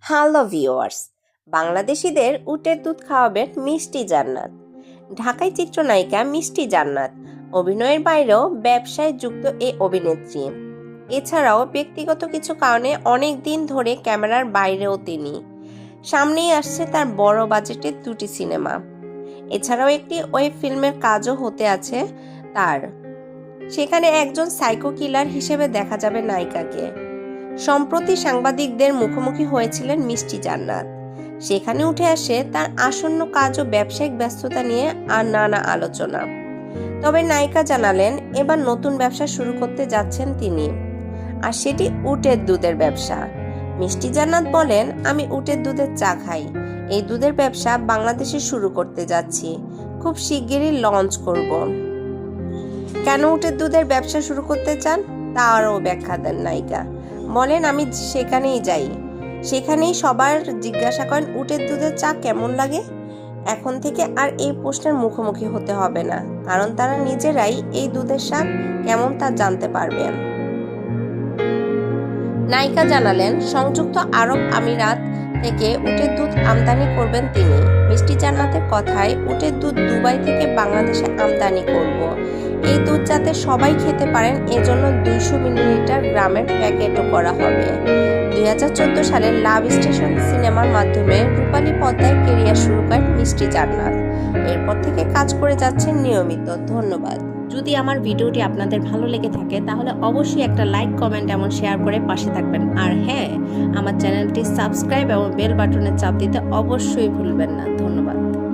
Hello viewers, বাংলাদেশিদের উটের দুধ খাওয়াবেন মিষ্টি জান্নাত। ঢাকায় চিত্রনায়িকা মিষ্টি জান্নাত অভিনয়ের বাইরেও ব্যবসায় যুক্ত এই অভিনেত্রী। এছাড়াও ব্যক্তিগত কিছু কারণে অনেক দিন ধরে ক্যামেরার বাইরেও তিনি। সামনেই আসছে তার বড় বাজেটের দুটি সিনেমা। এছাড়াও একটি ওয়েব ফিল্মের কাজও হতে আছে তার। সেখানে একজন সাইকো কিলার হিসেবে দেখা যাবে নায়িকাকে। সম্প্রতি সাংবাদিকদের মুখোমুখি হয়েছিলেন মিষ্টি জান্নাত। সেখানে উঠে আসে তার আসন্ন কাজ ও ব্যবসায়িক ব্যস্ততা নিয়ে আর নানা আলোচনা। তবে নায়িকা জানালেন এবার নতুন ব্যবসা শুরু করতে যাচ্ছেন তিনি, আর সেটি উটের দুধের ব্যবসা। মিষ্টি জান্নাত বলেন, আমি উটের দুধের চা খাই। এই দুধের ব্যবসা বাংলাদেশে শুরু করতে যাচ্ছি, খুব শিগগিরই লঞ্চ করব। কেন উটের দুধের ব্যবসা শুরু করতে চান তা আরও ব্যাখ্যা দেন নায়িকা। বলেন, আমি সেখানেই যাই, সেখানেই সবার জিজ্ঞাসা করেন উটের দুধের চা কেমন লাগে। এখন থেকে আর এই প্রশ্নের মুখোমুখি হতে হবে না, কারণ তারা নিজেরাই এই দুধের স্বাদ কেমন তা জানতে পারবেন। নায়িকা জানালেন, সংযুক্ত আরব আমিরাত থেকে উটের দুধ আমদানি করবেন তিনি। মিষ্টি জান্নাতের কথায়, উটের দুধ দুবাই থেকে বাংলাদেশে আমদানি করব। এই দুধ যাতে সবাই খেতে পারেন এজন্য 200 মিলিলিটার গ্রামের প্যাকেটও করা হবে। 2014 সালে লাভ স্টেশন সিনেমার মাধ্যমে রূপালী পর্দায় কেরিয়ার শুরু করেন মিষ্টি জান্নাত। এরপর থেকে কাজ করে যাচ্ছেন নিয়মিত। ধন্যবাদ। যদি আমার ভিডিওটি আপনাদের ভালো লেগে থাকে তাহলে অবশ্যই একটা লাইক, কমেন্ট এবং শেয়ার করে পাশে থাকবেন। আর হ্যাঁ, আমার চ্যানেলটি সাবস্ক্রাইব এবং বেল বাটনে চাপ দিতে অবশ্যই ভুলবেন না। ধন্যবাদ।